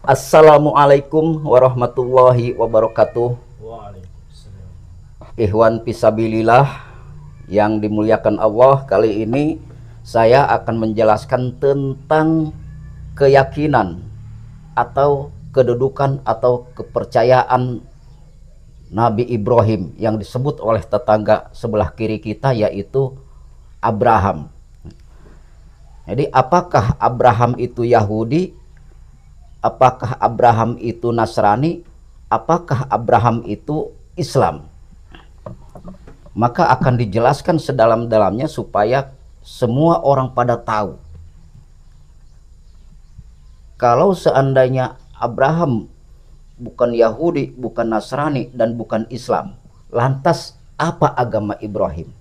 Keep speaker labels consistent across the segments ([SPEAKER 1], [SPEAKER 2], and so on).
[SPEAKER 1] Assalamualaikum warahmatullahi wabarakatuh.
[SPEAKER 2] Waalaikumsalam.
[SPEAKER 1] Ikhwan fisabilillah yang dimuliakan Allah, kali ini saya akan menjelaskan tentang keyakinan atau kedudukan atau kepercayaan Nabi Ibrahim yang disebut oleh tetangga sebelah kiri kita, yaitu Abraham. Jadi apakah Abraham itu Yahudi? Apakah Abraham itu Nasrani? Apakah Abraham itu Islam? Maka akan dijelaskan sedalam-dalamnya supaya semua orang pada tahu. Kalau seandainya Abraham bukan Yahudi, bukan Nasrani, dan bukan Islam, lantas apa agama Ibrahim?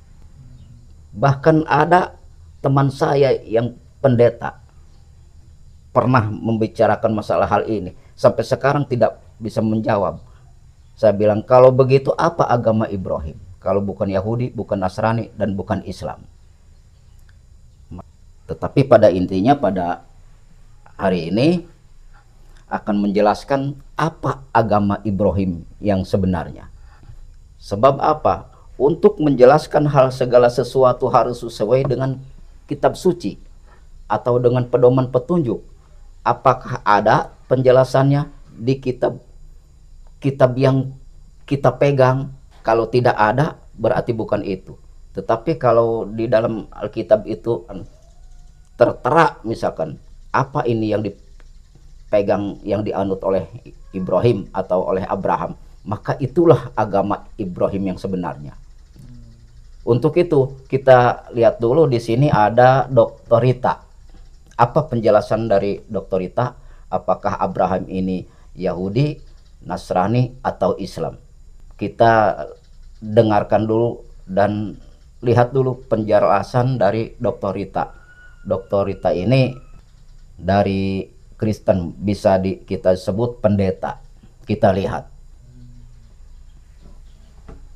[SPEAKER 1] Bahkan ada teman saya yang pendeta pernah membicarakan masalah hal ini, sampai sekarang tidak bisa menjawab. Saya bilang, kalau begitu apa agama Ibrahim? Kalau bukan Yahudi, bukan Nasrani, dan bukan Islam. Tetapi pada intinya pada hari ini akan menjelaskan apa agama Ibrahim yang sebenarnya. Sebab apa? Untuk menjelaskan hal segala sesuatu harus sesuai dengan kitab suci atau dengan pedoman petunjuk. Apakah ada penjelasannya di kitab yang kita pegang? Kalau tidak ada, berarti bukan itu. Tetapi kalau di dalam Alkitab itu tertera misalkan apa ini yang dipegang, yang dianut oleh Ibrahim atau oleh Abraham, maka itulah agama Ibrahim yang sebenarnya. Untuk itu kita lihat dulu, di sini ada Dr. Rita. Apa penjelasan dari Dr. Rita? Apakah Abraham ini Yahudi, Nasrani, atau Islam? Kita dengarkan dulu dan lihat dulu penjelasan dari Dr. Rita. Dr. Rita ini dari Kristen, bisa kita sebut pendeta. Kita lihat.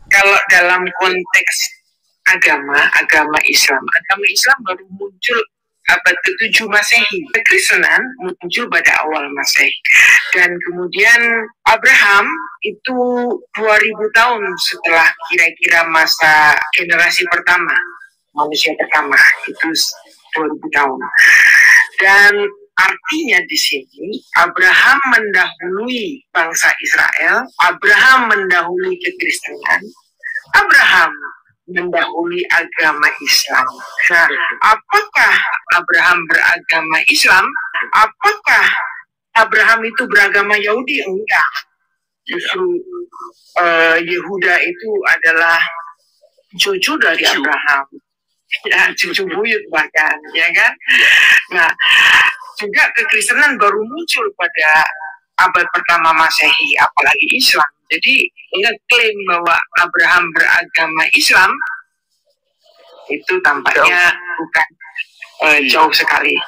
[SPEAKER 3] Kalau dalam konteks agama Islam baru muncul abad ke-7 Masehi. Kekristenan muncul pada awal Masehi. Dan kemudian Abraham itu 2000 tahun setelah kira-kira masa generasi pertama, manusia pertama, itu 2000 tahun. Dan artinya di sini Abraham mendahului bangsa Israel, Abraham mendahului kekristenan, Abraham mendahului agama Islam. Nah, apakah Abraham beragama Islam? Apakah Abraham itu beragama Yahudi? Enggak. Justru Yehuda itu adalah cucu dari Abraham. Ya, cucu buyut bahkan, ya kan? Nah, juga kekristenan baru muncul pada abad pertama Masehi, apalagi Islam. Jadi ngeklaim bahwa Abraham beragama Islam itu tampaknya bukan jauh sekali.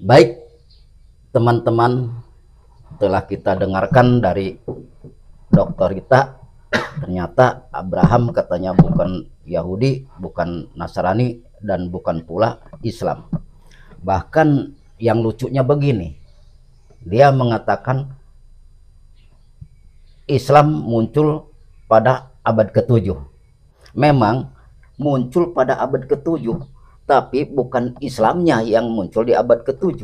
[SPEAKER 1] Baik, teman-teman, telah kita dengarkan dari Dr. Rita, ternyata Abraham katanya bukan Yahudi, bukan Nasrani, dan bukan pula Islam. Bahkan yang lucunya begini, dia mengatakan Islam muncul pada abad ke-7. Memang muncul pada abad ke-7, tapi bukan Islamnya yang muncul di abad ke-7.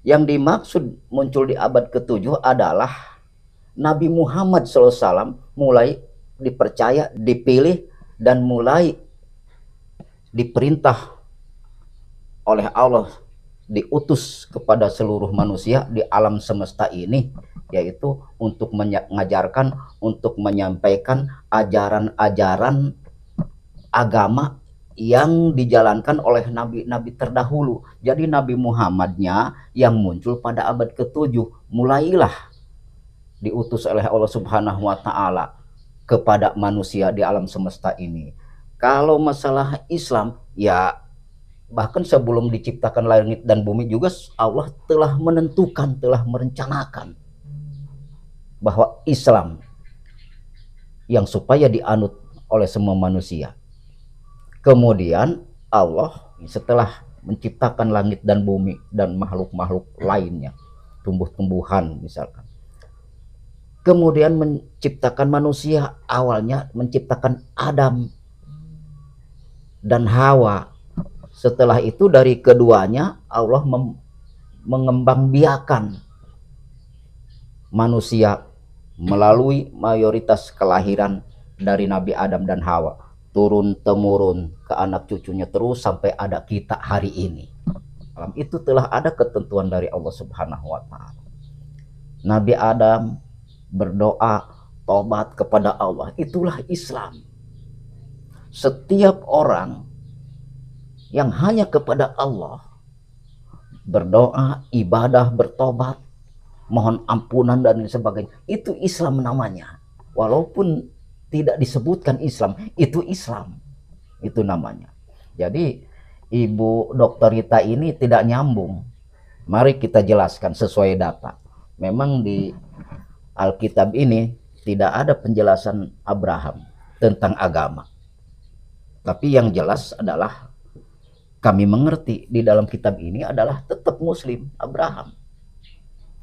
[SPEAKER 1] Yang dimaksud muncul di abad ke-7 adalah Nabi Muhammad SAW mulai dipercaya, dipilih, dan mulai diperintah oleh Allah, diutus kepada seluruh manusia di alam semesta ini, yaitu untuk mengajarkan, untuk menyampaikan ajaran-ajaran agama yang dijalankan oleh nabi-nabi terdahulu. Jadi Nabi Muhammadnya yang muncul pada abad ke-7, mulailah diutus oleh Allah Subhanahu wa Ta'ala kepada manusia di alam semesta ini. Kalau masalah Islam, ya bahkan sebelum diciptakan langit dan bumi juga Allah telah menentukan, telah merencanakan bahwa Islam yang supaya dianut oleh semua manusia. Kemudian Allah setelah menciptakan langit dan bumi dan makhluk-makhluk lainnya, tumbuh-tumbuhan misalkan, kemudian menciptakan manusia, awalnya menciptakan Adam dan Hawa. Setelah itu dari keduanya Allah mengembangbiakan manusia melalui mayoritas kelahiran dari Nabi Adam dan Hawa, turun temurun ke anak cucunya terus sampai ada kita hari ini. Dalam itu telah ada ketentuan dari Allah Subhanahu wa taala. Nabi Adam berdoa tobat kepada Allah, itulah Islam. Setiap orang yang hanya kepada Allah berdoa, ibadah, bertobat, mohon ampunan dan sebagainya, itu Islam namanya. Walaupun tidak disebutkan Islam, itu Islam, itu namanya. Jadi Ibu Dr. Rita ini tidak nyambung. Mari kita jelaskan sesuai data. Memang di Alkitab ini tidak ada penjelasan Abraham tentang agama. Tapi yang jelas adalah kami mengerti di dalam kitab ini adalah tetap Muslim Abraham.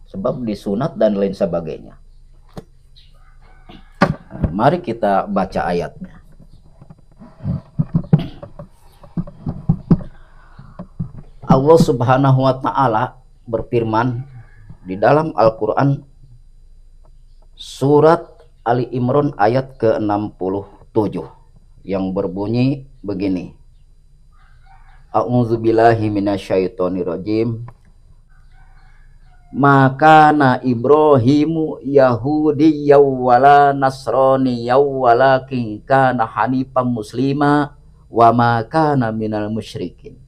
[SPEAKER 1] Sebab disunat dan lain sebagainya. Nah, mari kita baca ayatnya. Allah Subhanahu wa taala berfirman di dalam Al-Qur'an surat Ali Imran ayat ke-67 yang berbunyi begini. A'udzubillahi minasyaitonirrajim. Maka na Ibrahimu Yahudiyyaw wala Nasraniyyaw walakin kana hanifan muslima wa ma kana minal musyrikin.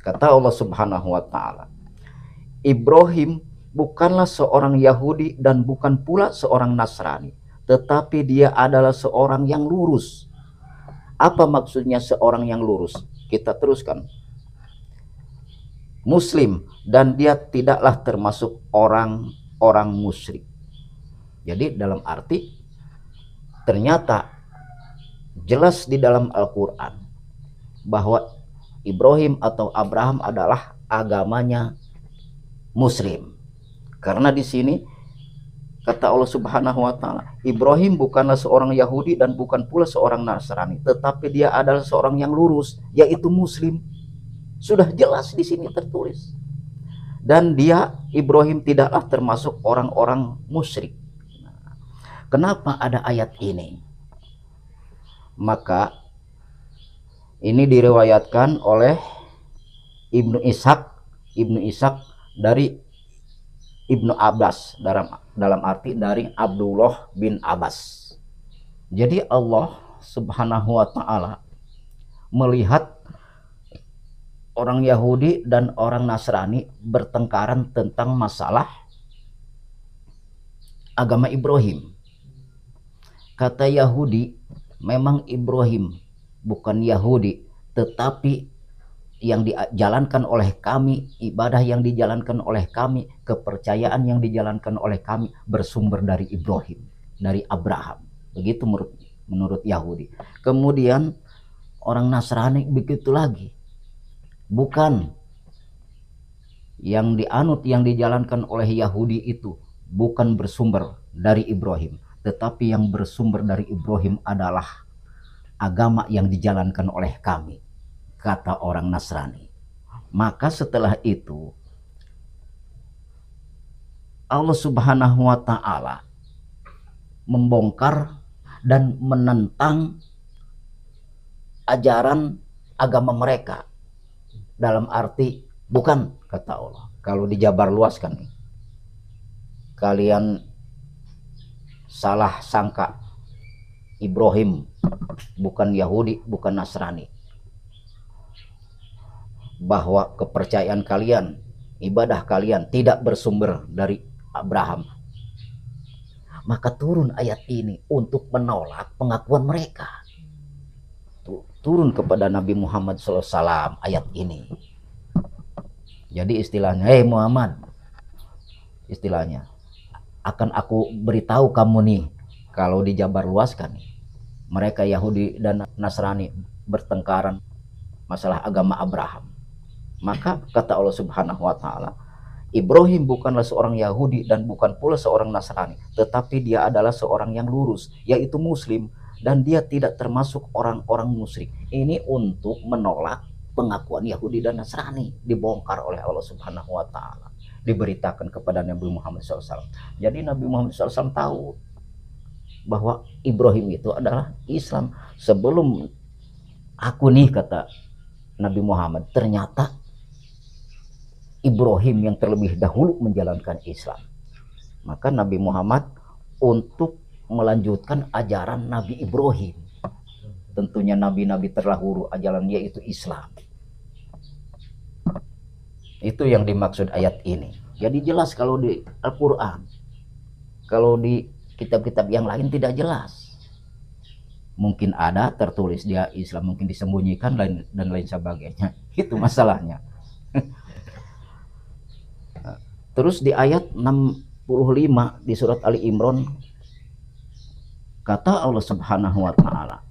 [SPEAKER 1] Kata Allah Subhanahu wa taala, Ibrahim bukanlah seorang Yahudi dan bukan pula seorang Nasrani, tetapi dia adalah seorang yang lurus. Apa maksudnya seorang yang lurus? Kita teruskan. Muslim, dan dia tidaklah termasuk orang-orang musyrik. Jadi dalam arti ternyata jelas di dalam Al-Quran bahwa Ibrahim atau Abraham adalah agamanya Muslim. Karena di sini kata Allah Subhanahu wa taala, Ibrahim bukanlah seorang Yahudi dan bukan pula seorang Nasrani, tetapi dia adalah seorang yang lurus, yaitu Muslim. Sudah jelas di sini tertulis. Dan dia Ibrahim tidaklah termasuk orang-orang musyrik. Kenapa ada ayat ini? Maka ini diriwayatkan oleh Ibnu Ishaq dari Ibnu Abbas, dalam arti dari Abdullah bin Abbas. Jadi Allah Subhanahu wa taala melihat orang Yahudi dan orang Nasrani bertengkaran tentang masalah agama Ibrahim. Kata Yahudi, memang Ibrahim bukan Yahudi, tetapi yang dijalankan oleh kami, ibadah yang dijalankan oleh kami, kepercayaan yang dijalankan oleh kami bersumber dari Ibrahim, dari Abraham. Begitu menurut Yahudi. Kemudian orang Nasrani begitu lagi. Bukan yang dianut, yang dijalankan oleh Yahudi itu bukan bersumber dari Ibrahim, tetapi yang bersumber dari Ibrahim adalah agama yang dijalankan oleh kami, kata orang Nasrani. Maka setelah itu Allah Subhanahu wa taala membongkar dan menentang ajaran agama mereka. Dalam arti bukan, kata Allah. Kalau dijabar luaskan nih, kalian salah sangka Ibrahim bukan Yahudi, bukan Nasrani, bahwa kepercayaan kalian, ibadah kalian tidak bersumber dari Abraham. Maka turun ayat ini untuk menolak pengakuan mereka. Turun kepada Nabi Muhammad SAW ayat ini. Jadi istilahnya, hei Muhammad, istilahnya, akan aku beritahu kamu nih, kalau dijabarluaskan mereka Yahudi dan Nasrani bertengkaran masalah agama Abraham. Maka kata Allah Subhanahu wa taala, Ibrahim bukanlah seorang Yahudi dan bukan pula seorang Nasrani, tetapi dia adalah seorang yang lurus, yaitu Muslim, dan dia tidak termasuk orang-orang musyrik. Ini untuk menolak pengakuan Yahudi dan Nasrani, dibongkar oleh Allah Subhanahu wa taala, diberitakan kepada Nabi Muhammad SAW. Jadi Nabi Muhammad SAW tahu bahwa Ibrahim itu adalah Islam. Sebelum aku nih, kata Nabi Muhammad, ternyata Ibrahim yang terlebih dahulu menjalankan Islam. Maka Nabi Muhammad untuk melanjutkan ajaran Nabi Ibrahim, tentunya nabi-nabi terdahulu ajarannya itu Islam. Itu yang dimaksud ayat ini. Jadi jelas kalau di Al-Quran. Kalau di kitab-kitab yang lain tidak jelas. Mungkin ada tertulis dia Islam, mungkin disembunyikan dan lain sebagainya. Itu masalahnya. Terus di ayat 65 di surat Ali Imran, kata Allah Subhanahu wa taala,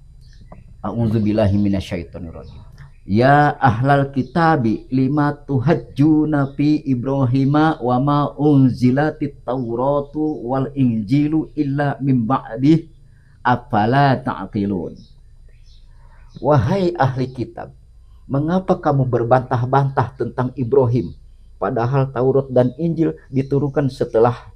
[SPEAKER 1] A'udzubillahi minasyaitonirrajim. Ya ahlal kitabi lima tuhajjuna fi Ibrahima wa ma unzilatit Tauratu wal Injilu illa min ba'dih afala ta'qilun. Wahai ahli kitab, mengapa kamu berbantah-bantah tentang Ibrahim, padahal Taurat dan Injil diturunkan setelah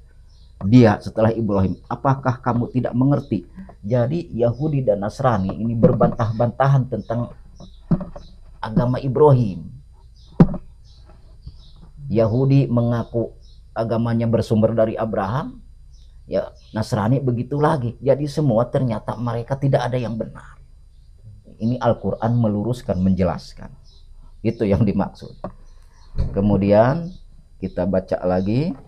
[SPEAKER 1] dia, setelah Ibrahim? Apakah kamu tidak mengerti? Jadi Yahudi dan Nasrani ini berbantah-bantahan tentang agama Ibrahim. Yahudi mengaku agamanya bersumber dari Abraham, ya Nasrani begitu lagi. Jadi semua ternyata mereka tidak ada yang benar. Ini Al-Quran meluruskan, menjelaskan. Itu yang dimaksud. Kemudian kita baca lagi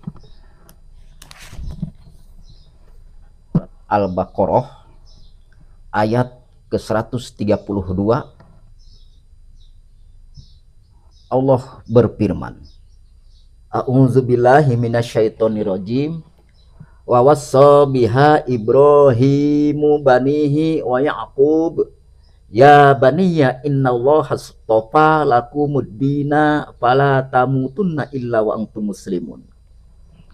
[SPEAKER 1] Al-Baqarah ayat ke-132. Allah berfirman, A'udzubillahi minasyaitonirrajim. Wa wassa biha Ibrahimu banihi wa Ya'qub ya baniya innallaha astafa lakumuddina fala tamutunna illa wa antum muslimun.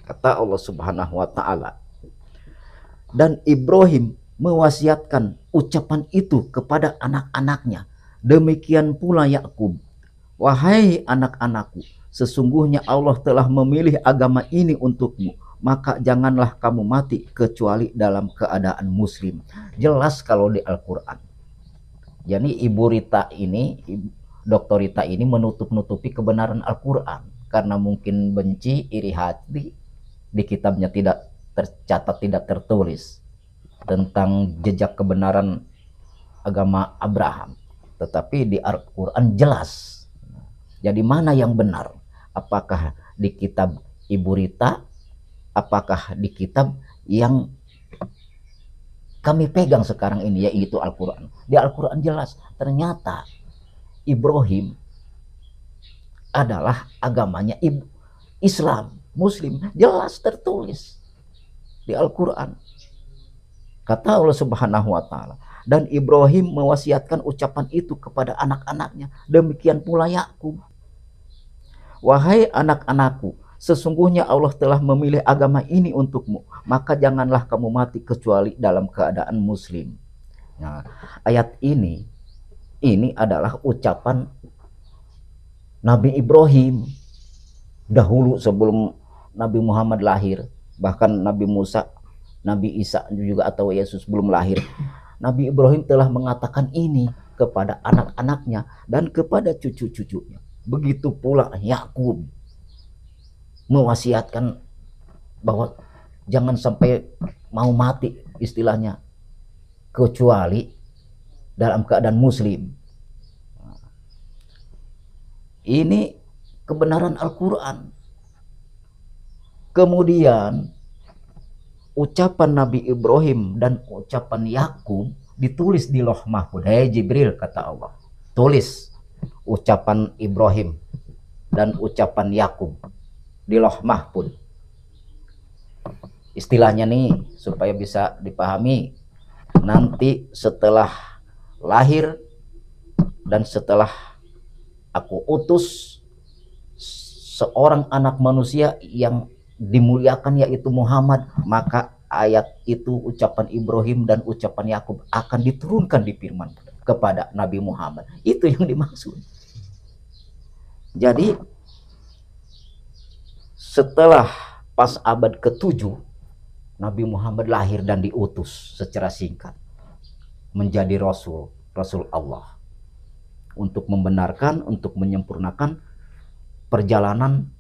[SPEAKER 1] Kata Allah Subhanahu wa taala, dan Ibrahim mewasiatkan ucapan itu kepada anak-anaknya, demikian pula Yakub. Wahai anak-anakku, sesungguhnya Allah telah memilih agama ini untukmu, maka janganlah kamu mati kecuali dalam keadaan muslim. Jelas kalau di Al-Quran. Jadi Ibu Rita ini, Dr. Rita ini menutup-nutupi kebenaran Al-Quran karena mungkin benci, iri hati, di kitabnya tidak tercatat, tidak tertulis tentang jejak kebenaran agama Abraham. Tetapi di Al-Quran jelas. Jadi mana yang benar? Apakah di kitab Ibu Rita? Apakah di kitab yang kami pegang sekarang ini, yaitu Al-Quran? Di Al-Quran jelas, ternyata Ibrahim adalah agamanya Islam, Muslim. Jelas tertulis di Al-Quran. Kata Allah Subhanahu wa taala, dan Ibrahim mewasiatkan ucapan itu kepada anak-anaknya, demikian pula Yakub. Wahai anak-anakku, sesungguhnya Allah telah memilih agama ini untukmu, maka janganlah kamu mati kecuali dalam keadaan muslim. Nah, ayat ini adalah ucapan Nabi Ibrahim dahulu sebelum Nabi Muhammad lahir. Bahkan Nabi Musa, Nabi Isa juga atau Yesus belum lahir. Nabi Ibrahim telah mengatakan ini kepada anak-anaknya dan kepada cucu-cucunya. Begitu pula Yakub mewasiatkan bahwa jangan sampai mau mati, istilahnya, kecuali dalam keadaan muslim. Ini kebenaran Al-Quran. Kemudian ucapan Nabi Ibrahim dan ucapan Yakub ditulis di Lauh Mahfuz. Hei Jibril, kata Allah, tulis ucapan Ibrahim dan ucapan Yakub di Lauh Mahfuz. istilahnya nih supaya bisa dipahami. Nanti setelah lahir dan setelah aku utus seorang anak manusia yang dimuliakan yaitu Muhammad, maka ayat itu, ucapan Ibrahim dan ucapan Yakub akan diturunkan di firman kepada Nabi Muhammad. Itu yang dimaksud. Jadi setelah pas abad ke-7 Nabi Muhammad lahir dan diutus secara singkat menjadi Rasul Allah untuk membenarkan, untuk menyempurnakan perjalanan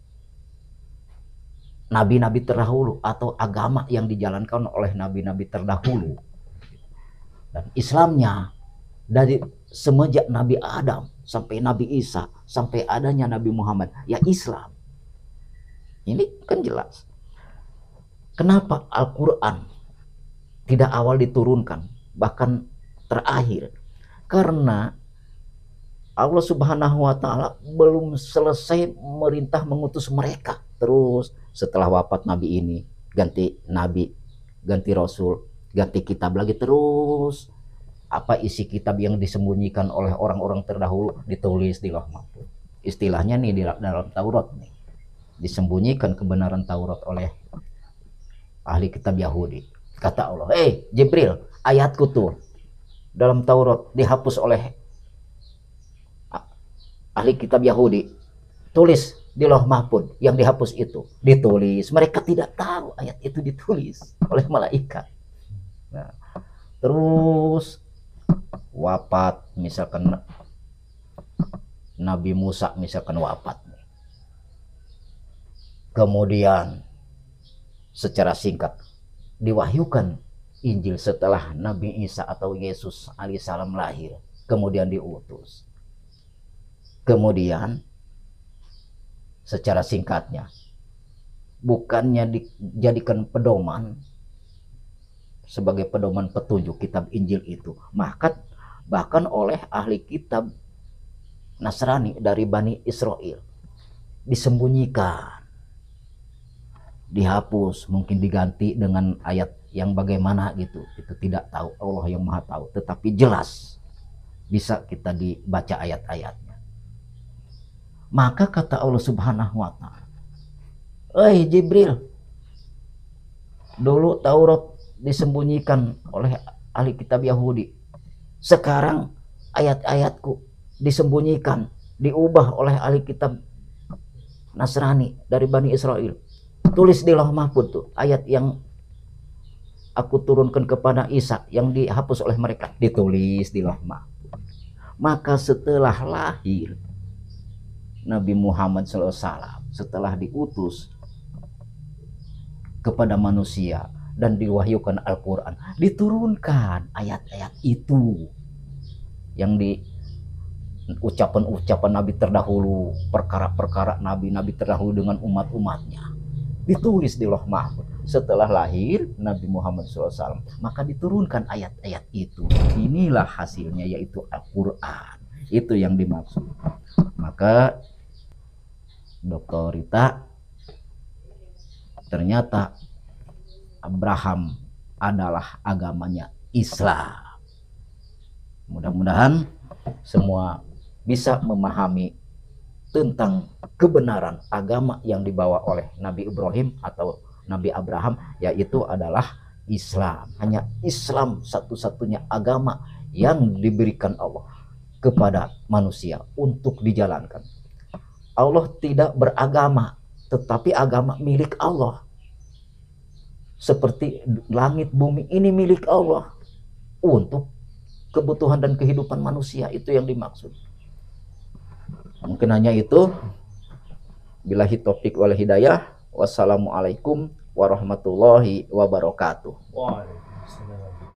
[SPEAKER 1] nabi-nabi terdahulu atau agama yang dijalankan oleh nabi-nabi terdahulu. Dan Islamnya dari semenjak Nabi Adam sampai Nabi Isa sampai adanya Nabi Muhammad, ya Islam. Ini kan jelas. Kenapa Al-Quran tidak awal diturunkan, bahkan terakhir? Karena Allah Subhanahu wa Ta'ala belum selesai merintah mengutus mereka. Terus setelah wafat Nabi ini, ganti Nabi, ganti Rasul, ganti kitab lagi terus. Apa isi kitab yang disembunyikan oleh orang-orang terdahulu ditulis di Lauh Mahfuz. Istilahnya nih di dalam Taurat nih, disembunyikan kebenaran Taurat oleh ahli kitab Yahudi. Kata Allah, Jibril, ayatku tuh dalam Taurat dihapus oleh ahli kitab Yahudi. Tulis di Lauh Mahfuz, yang dihapus itu ditulis. Mereka tidak tahu ayat itu ditulis oleh malaikat. Nah, terus wafat, misalkan Nabi Musa misalkan wafat, kemudian secara singkat diwahyukan Injil setelah Nabi Isa atau Yesus alaihissalam lahir, kemudian diutus. Kemudian secara singkatnya, bukannya dijadikan pedoman sebagai pedoman petunjuk kitab Injil itu, bahkan oleh ahli kitab Nasrani dari Bani Israel disembunyikan, dihapus, mungkin diganti dengan ayat yang bagaimana gitu, itu tidak tahu, Allah yang Maha tahu. Tetapi jelas bisa kita dibaca ayat-ayatnya. Maka kata Allah Subhanahu wa Ta'ala, Jibril, dulu Taurat disembunyikan oleh ahli kitab Yahudi, sekarang ayat-ayatku disembunyikan, diubah oleh ahli kitab Nasrani dari Bani Israel. Tulis di Lauh Mahfuz tuh ayat yang aku turunkan kepada Isa yang dihapus oleh mereka, ditulis di Lauh Mahfuz. Maka setelah lahir Nabi Muhammad SAW, setelah diutus kepada manusia dan diwahyukan Al-Quran, diturunkan ayat-ayat itu yang di ucapan-ucapan Nabi terdahulu, perkara-perkara Nabi-Nabi terdahulu dengan umat-umatnya, ditulis di Lauh Mahfuz. Setelah lahir Nabi Muhammad SAW, maka diturunkan ayat-ayat itu. Inilah hasilnya, yaitu Al-Quran. Itu yang dimaksud. Maka Dr. Rita, ternyata Abraham adalah agamanya Islam. Mudah-mudahan semua bisa memahami tentang kebenaran agama yang dibawa oleh Nabi Ibrahim atau Nabi Abraham, yaitu adalah Islam. Hanya Islam satu-satunya agama yang diberikan Allah kepada manusia untuk dijalankan. Allah tidak beragama, tetapi agama milik Allah. Seperti langit bumi ini milik Allah untuk kebutuhan dan kehidupan manusia, itu yang dimaksud. Mungkin hanya itu. Billahi taufiq wal hidayah. Wassalamualaikum warahmatullahi wabarakatuh.
[SPEAKER 2] Waalaikumsalam.